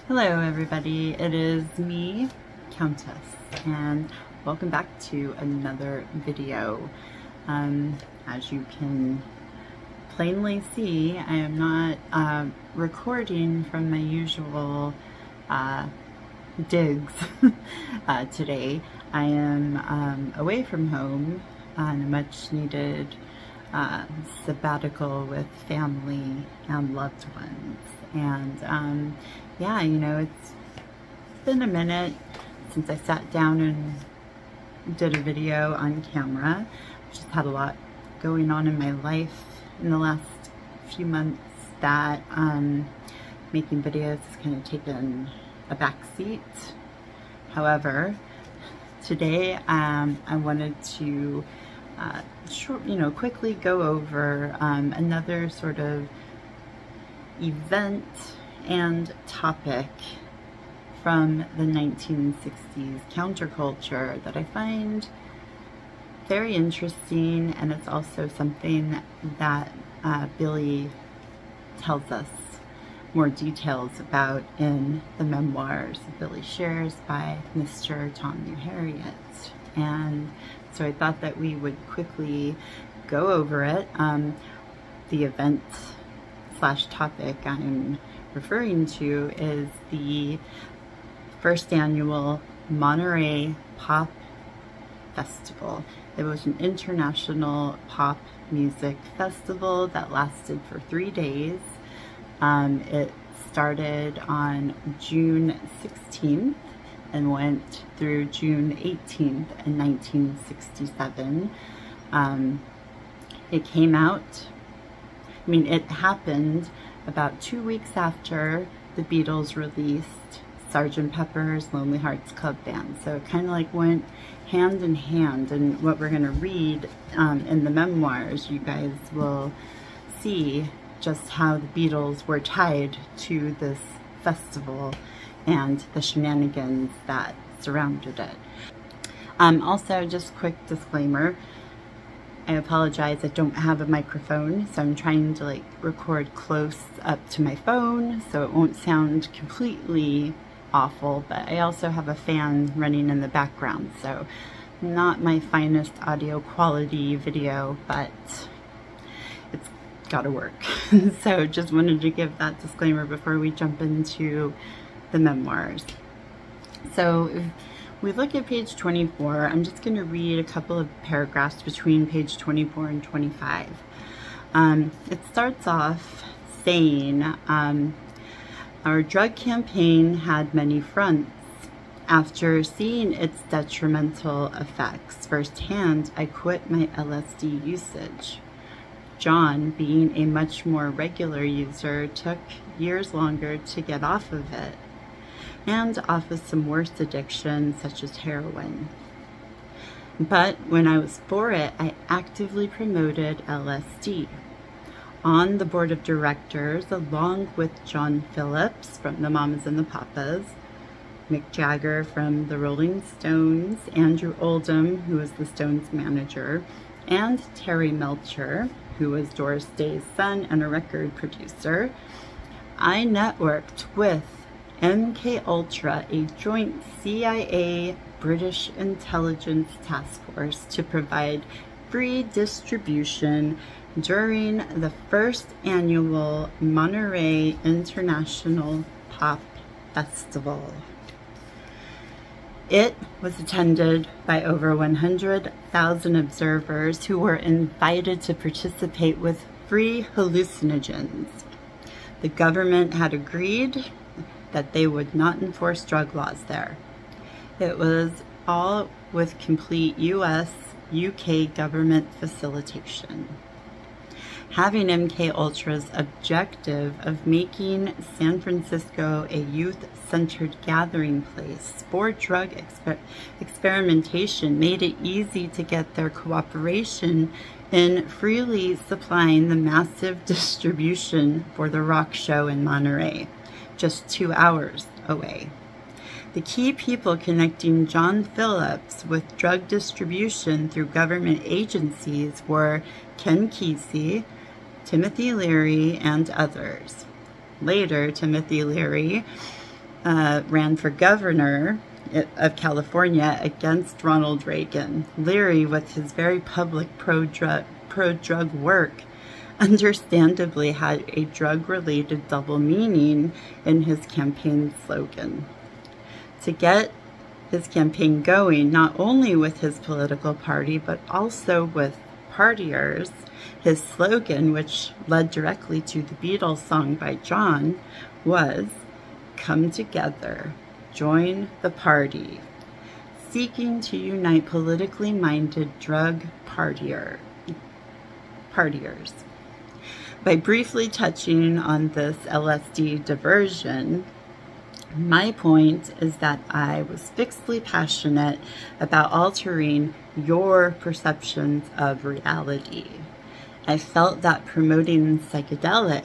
Hello everybody, it is me, Countess, and welcome back to another video. As you can plainly see, I am not recording from my usual digs today. I am away from home on a much needed sabbatical with family and loved ones. And yeah, you know, it's been a minute since I sat down and did a video on camera. I've just had a lot going on in my life in the last few months that making videos has kind of taken a back seat. However, today I wanted to quickly go over another sort of event and topic from the 1960s counterculture that I find very interesting, and it's also something that Billy tells us more details about in the memoirs Billy shares by Mr. Tom New Harriet. And so I thought that we would quickly go over it. The event slash topic I'm referring to is the first annual Monterey Pop Festival. It was an international pop music festival that lasted for 3 days. It started on June 16th and went through June 18th in 1967. It came out, it happened about 2 weeks after the Beatles released Sgt. Pepper's Lonely Hearts Club Band. So it kind of like went hand in hand, and what we're going to read in the memoirs, you guys will see just how the Beatles were tied to this festival and the shenanigans that surrounded it. Also, just quick disclaimer, I apologize, I don't have a microphone, so I'm trying to record close up to my phone so it won't sound completely awful, but I also have a fan running in the background, so not my finest audio quality video, but it's gotta work. So just wanted to give that disclaimer before we jump into the memoirs. So if we look at page 24, I'm just going to read a couple of paragraphs between page 24 and 25. It starts off saying, our drug campaign had many fronts. After seeing its detrimental effects firsthand, I quit my LSD usage. John, being a much more regular user, took years longer to get off of it, and off of some worse addictions such as heroin. But when I was for it, I actively promoted LSD. On the board of directors, along with John Phillips from the Mamas and the Papas, Mick Jagger from the Rolling Stones, Andrew Oldham, who was the Stones manager, and Terry Melcher, who was Doris Day's son and a record producer, I networked with MK Ultra, a joint CIA British intelligence task force, to provide free distribution during the first annual Monterey International Pop Festival. It was attended by over 100,000 observers who were invited to participate with free hallucinogens. The government had agreed that they would not enforce drug laws there. It was all with complete US, UK government facilitation. Having MK Ultra's objective of making San Francisco a youth-centered gathering place for drug experimentation made it easy to get their cooperation in freely supplying the massive distribution for the rock show in Monterey, just 2 hours away. The key people connecting John Phillips with drug distribution through government agencies were Ken Kesey, Timothy Leary, and others. Later, Timothy Leary ran for governor of California against Ronald Reagan. Leary, with his very public pro-drug work, understandably had a drug-related double meaning in his campaign slogan. To get his campaign going, not only with his political party, but also with partiers, his slogan, which led directly to the Beatles song by John, was, "Come together, join the party," seeking to unite politically minded drug partiers. By briefly touching on this LSD diversion, my point is that I was fixedly passionate about altering your perceptions of reality. I felt that promoting psychedelics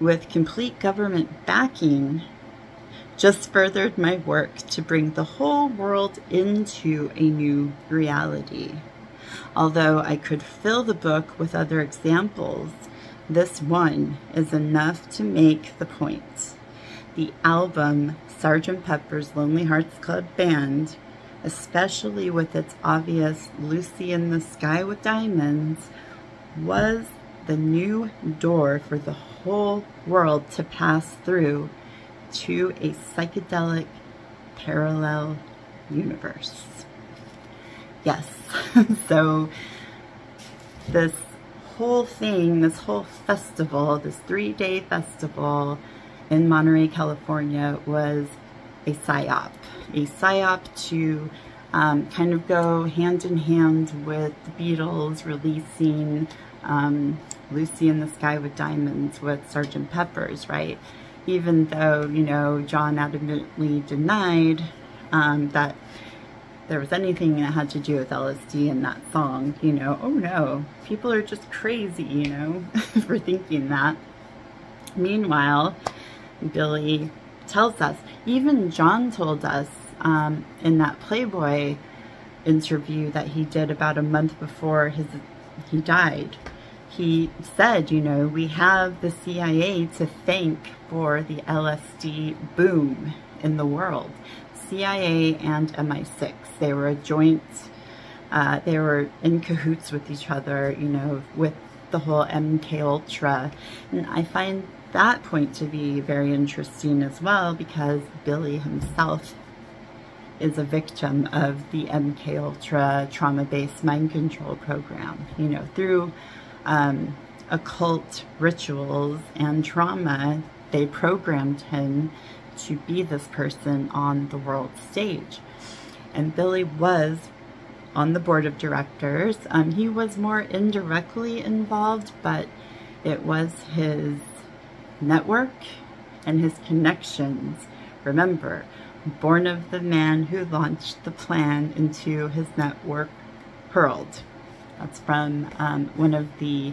with complete government backing just furthered my work to bring the whole world into a new reality. Although I could fill the book with other examples, this one is enough to make the point. The album Sgt. Pepper's Lonely Hearts Club Band, especially with its obvious Lucy in the Sky with Diamonds, was the new door for the whole world to pass through to a psychedelic parallel universe. Yes, so this whole thing, this whole festival, this 3-day festival in Monterey, California, was a PSYOP. A PSYOP to kind of go hand in hand with the Beatles releasing Lucy in the Sky with Diamonds with Sgt. Pepper's, right? Even though, you know, John adamantly denied that there was anything that had to do with LSD in that song, you know, oh no, people are just crazy, you know, for thinking that. Meanwhile, Billy tells us, even John told us in that Playboy interview that he did about a month before he died, he said, you know, we have the CIA to thank for the LSD boom in the world. CIA and MI6, they were a joint, they were in cahoots with each other, you know, with the whole MK Ultra. And I find that point to be very interesting as well, because Billy himself is a victim of the MK Ultra trauma-based mind control program. You know, through occult rituals and trauma, they programmed him to be this person on the world stage. And Billy was on the board of directors. He was more indirectly involved, but it was his network and his connections. Remember, born of the man who launched the plan into his network hurled. That's from one of the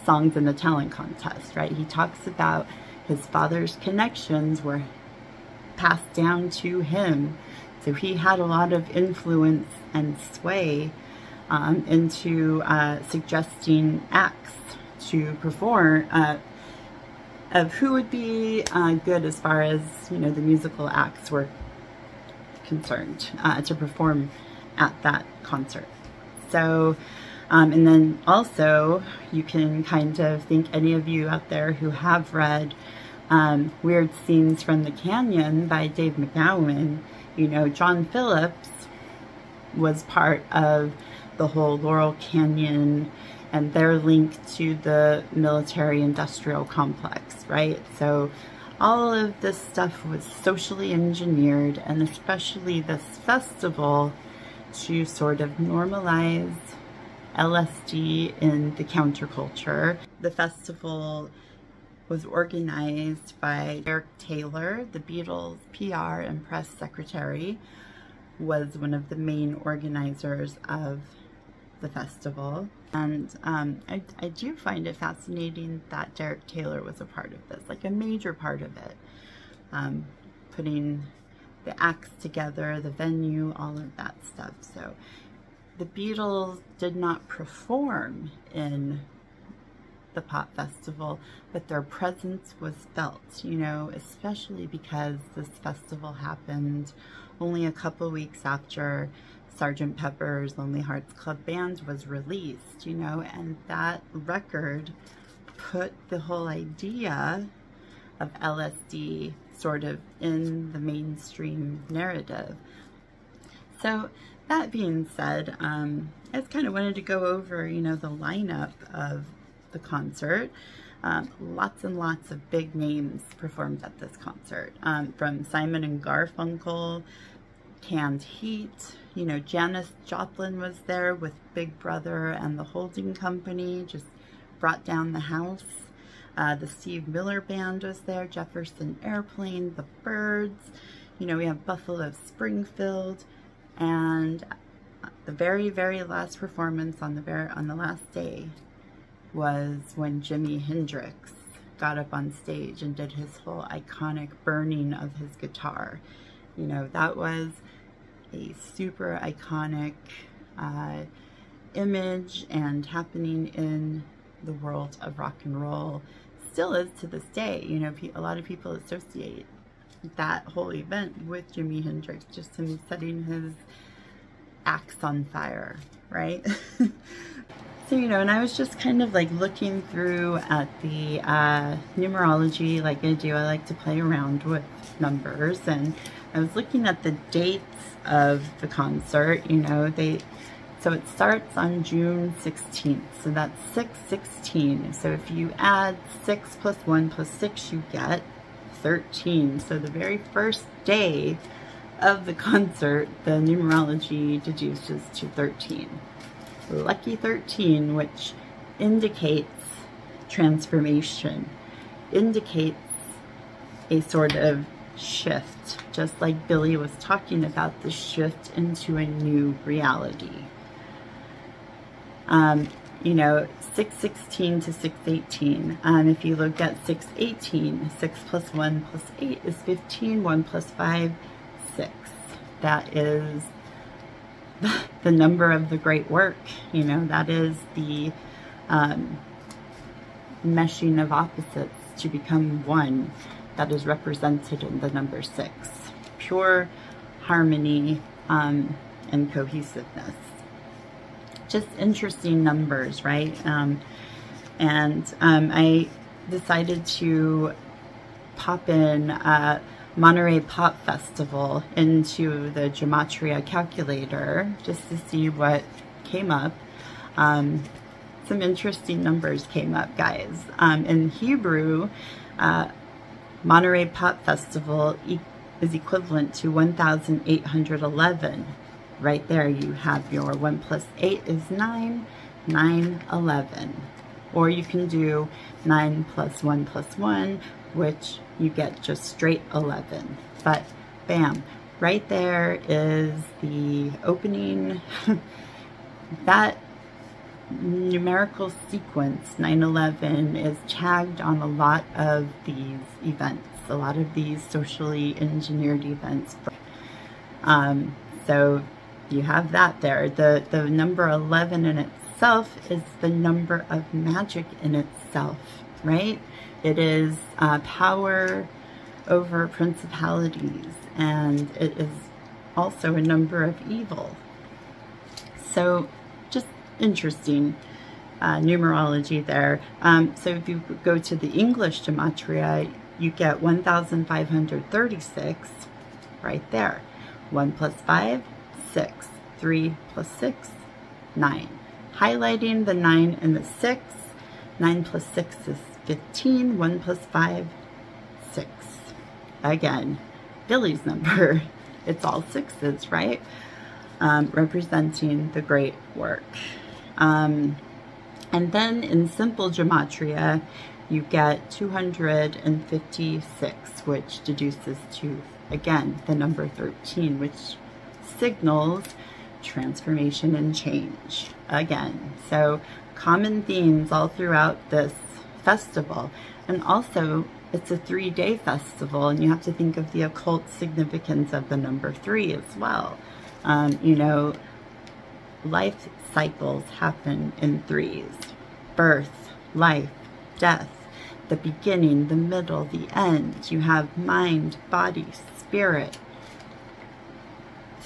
songs in the talent contest, right? He talks about his father's connections were passed down to him. So he had a lot of influence and sway into suggesting acts to perform, of who would be good as far as, you know, the musical acts were concerned to perform at that concert. So, and then also you can kind of think, any of you out there who have read Weird Scenes from the Canyon by Dave McGowan, you know, John Phillips was part of the whole Laurel Canyon and their link to the military-industrial complex, right? So all of this stuff was socially engineered, and especially this festival, to sort of normalize LSD in the counterculture. The festival was organized by Derek Taylor, the Beatles' PR and press secretary, was one of the main organizers of the festival. And I do find it fascinating that Derek Taylor was a part of this, like a major part of it. Putting the acts together, the venue, all of that stuff. So the Beatles did not perform in the Pop Festival, but their presence was felt, you know, especially because this festival happened only a couple weeks after Sgt. Pepper's Lonely Hearts Club Band was released, you know, and that record put the whole idea of LSD sort of in the mainstream narrative. So that being said, I just kind of wanted to go over, you know, the lineup of the concert. Lots and lots of big names performed at this concert, from Simon and Garfunkel, Canned Heat, you know, Janis Joplin was there with Big Brother and the Holding Company, just brought down the house. The Steve Miller Band was there, Jefferson Airplane, the Byrds, you know, we have Buffalo Springfield, and the very, very last performance on the last day was when Jimi Hendrix got up on stage and did his whole iconic burning of his guitar. You know, that was a super iconic image and happening in the world of rock and roll. Still is to this day. You know, a lot of people associate that whole event with Jimi Hendrix, just him setting his axe on fire, right? So, you know, and I was just kind of like looking through at the numerology, like I do. I like to play around with numbers, and I was looking at the dates of the concert. You know, so it starts on June 16th, so that's 6/16. So if you add 6 plus 1 plus 6, you get 13. So the very first day of the concert, the numerology deduces to 13. Lucky 13, which indicates transformation, indicates a sort of shift, just like Billy was talking about, the shift into a new reality. You know, 6/16 to 6/18. If you look at 6/18, 6 plus 1 plus 8 is 15, 1 plus 5, 6. That is the number of the great work. You know, that is the meshing of opposites to become one. That is represented in the number 6. Pure harmony and cohesiveness. Just interesting numbers, right? I decided to pop in Monterey Pop Festival into the Gematria calculator just to see what came up. Some interesting numbers came up, guys. In Hebrew, Monterey Pop Festival is equivalent to 1,811. Right there you have your 1 plus 8 is 9, 9, 11. Or you can do 9 plus 1 plus 1, which you get just straight 11. But bam, right there is the opening. That numerical sequence, 9/11, is tagged on a lot of these events, a lot of these socially engineered events. So you have that there. The number 11 in itself is the number of magic in itself, right? It is power over principalities, and it is also a number of evil. So just interesting numerology there. So if you go to the English gematria, you get 1,536 right there. 1 plus 5, 6. 3 plus 6, 9. Highlighting the 9 and the 6. 9 plus 6 is 15. 1 plus 5, 6. Again, Billy's number. It's all sixes, right? Representing the great work. And then in simple gematria, you get 256, which deduces to, again, the number 13, which signals transformation and change again. So common themes all throughout this festival. And also, it's a 3-day festival, and you have to think of the occult significance of the number 3 as well. You know, life cycles happen in 3s. Birth, life, death, the beginning, the middle, the end. You have mind, body, spirit.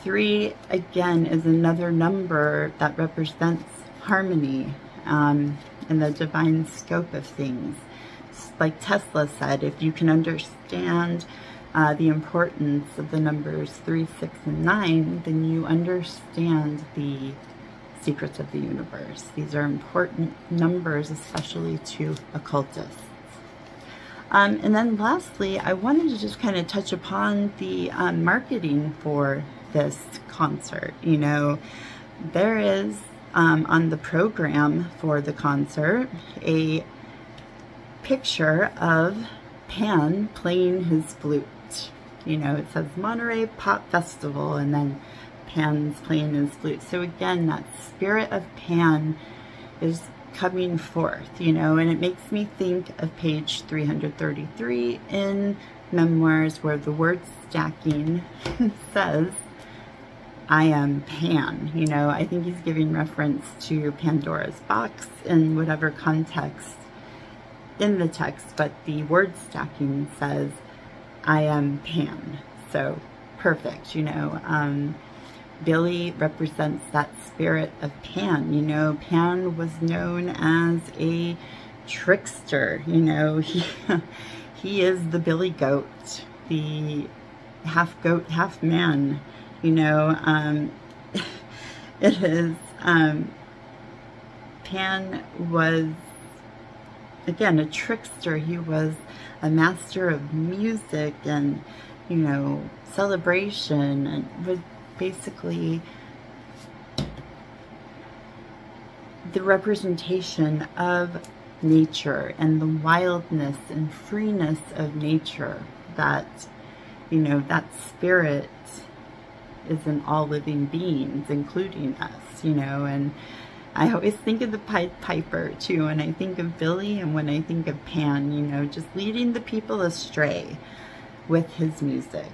3, again, is another number that represents harmony and the divine scope of things. Like Tesla said, if you can understand the importance of the numbers 3, 6, and 9, then you understand the secrets of the universe. These are important numbers, especially to occultists. And then lastly, I wanted to just kind of touch upon the marketing for this concert. You know, there is on the program for the concert a picture of Pan playing his flute. You know, it says Monterey Pop Festival, and then Pan's playing his flute. So again, that spirit of Pan is coming forth, you know, and it makes me think of page 333 in Memoirs, where the word stacking says, I am Pan. You know, I think he's giving reference to Pandora's box in whatever context in the text, but the word stacking says, I am Pan. So perfect, you know. Billy represents that spirit of Pan. You know, Pan was known as a trickster. You know, he is the billy goat, the half goat, half man. You know, it is, Pan was, again, a trickster. He was a master of music and, you know, celebration, and would basically the representation of nature and the wildness and freeness of nature, that, you know, that spirit is in all living beings, including us, you know. And I always think of the Pied Piper too, and I think of Billy, and when I think of Pan, you know, just leading the people astray with his music.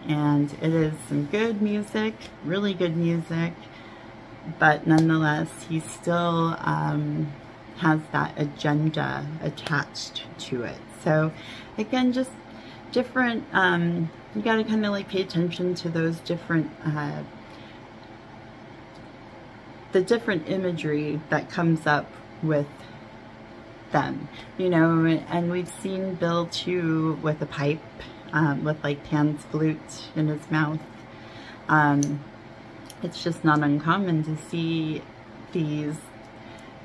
And it is some good music, really good music, but nonetheless, he still has that agenda attached to it. So again, just different, you got to kind of like pay attention to those different, the different imagery that comes up with them, you know. And we've seen Bill too with a pipe, with like Pan's flute in his mouth. It's just not uncommon to see these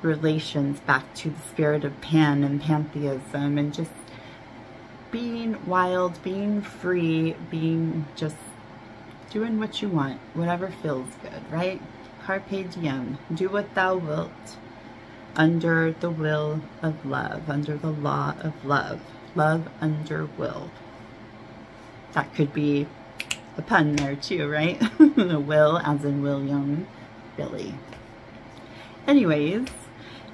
relations back to the spirit of Pan and pantheism, and just being wild, being free, being just doing what you want, whatever feels good, right? Carpe diem, do what thou wilt, under the will of love, under the law of love, love under will. That could be a pun there too, right? Will as in William, Billy. Anyways,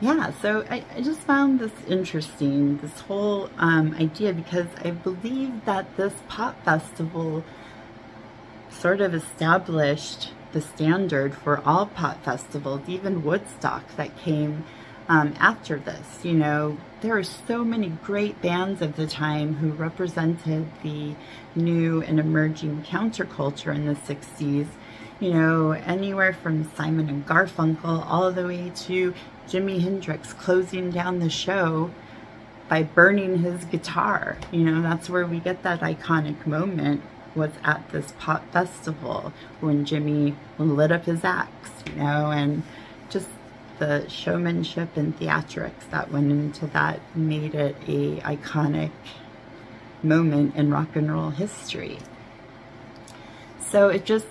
yeah, so I just found this interesting, this whole idea, because I believe that this pop festival sort of established the standard for all pop festivals, even Woodstock that came after this. You know, there are so many great bands of the time who represented the new and emerging counterculture in the 60s. You know, anywhere from Simon and Garfunkel all the way to Jimi Hendrix closing down the show by burning his guitar. You know, that's where we get that iconic moment, was at this pop festival when Jimmy lit up his axe, you know, and just the showmanship and theatrics that went into that made it a iconic moment in rock and roll history. So it just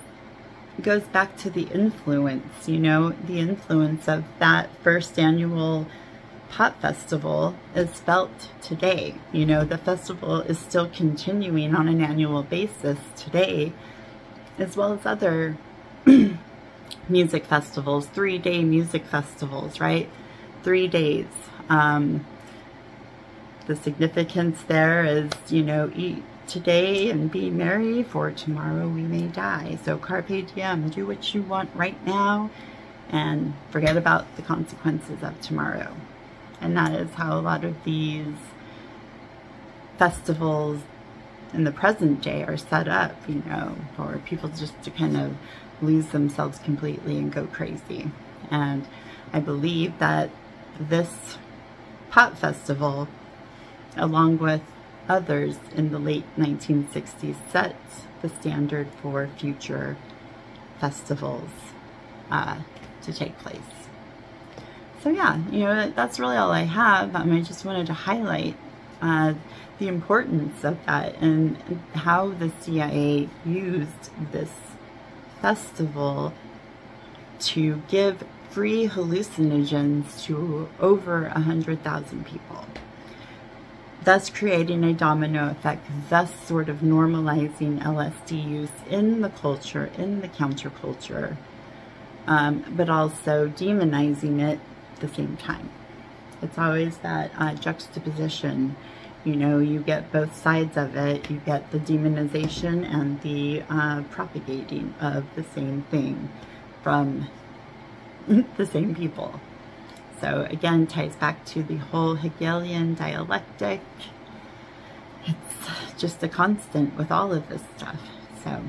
goes back to the influence, you know, the influence of that first annual pop festival is felt today. You know, the festival is still continuing on an annual basis today, as well as other music festivals, 3-day music festivals, right? 3 days. The significance there is, you know, eat today and be merry, for tomorrow we may die. So carpe diem, do what you want right now and forget about the consequences of tomorrow. And that is how a lot of these festivals in the present day are set up, you know, for people just to kind of lose themselves completely and go crazy. And I believe that this pop festival, along with others in the late 1960s, set the standard for future festivals to take place. So yeah, you know, that's really all I have. I just wanted to highlight the importance of that and how the CIA used this festival to give free hallucinogens to over 100,000 people, thus creating a domino effect, thus sort of normalizing LSD use in the culture, in the counterculture, but also demonizing it at the same time. It's always that juxtaposition. You know, you get both sides of it. You get the demonization and the propagating of the same thing from the same people. So again, ties back to the whole Hegelian dialectic. It's just a constant with all of this stuff. So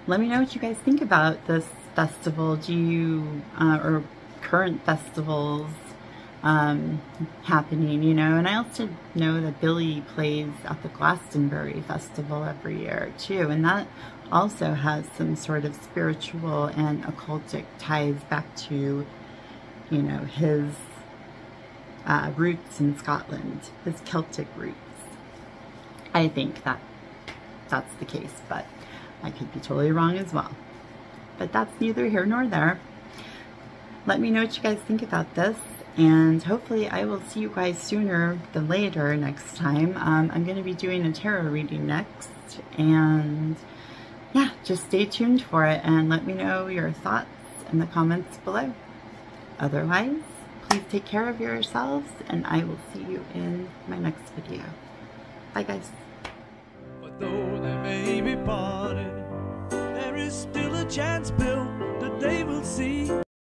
let me know what you guys think about this festival. Do you, or current festivals happening, you know? And I also know that Billy plays at the Glastonbury Festival every year too, and that also has some sort of spiritual and occultic ties back to, you know, his roots in Scotland, his Celtic roots. I think that that's the case, but I could be totally wrong as well. But that's neither here nor there. Let me know what you guys think about this, and hopefully I will see you guys sooner than later next time. I'm going to be doing a tarot reading next, and yeah, just stay tuned for it and let me know your thoughts in the comments below. Otherwise, please take care of yourselves, and I will see you in my next video. Bye guys. But though they may be parted, there is still a chance, Bill, that they will see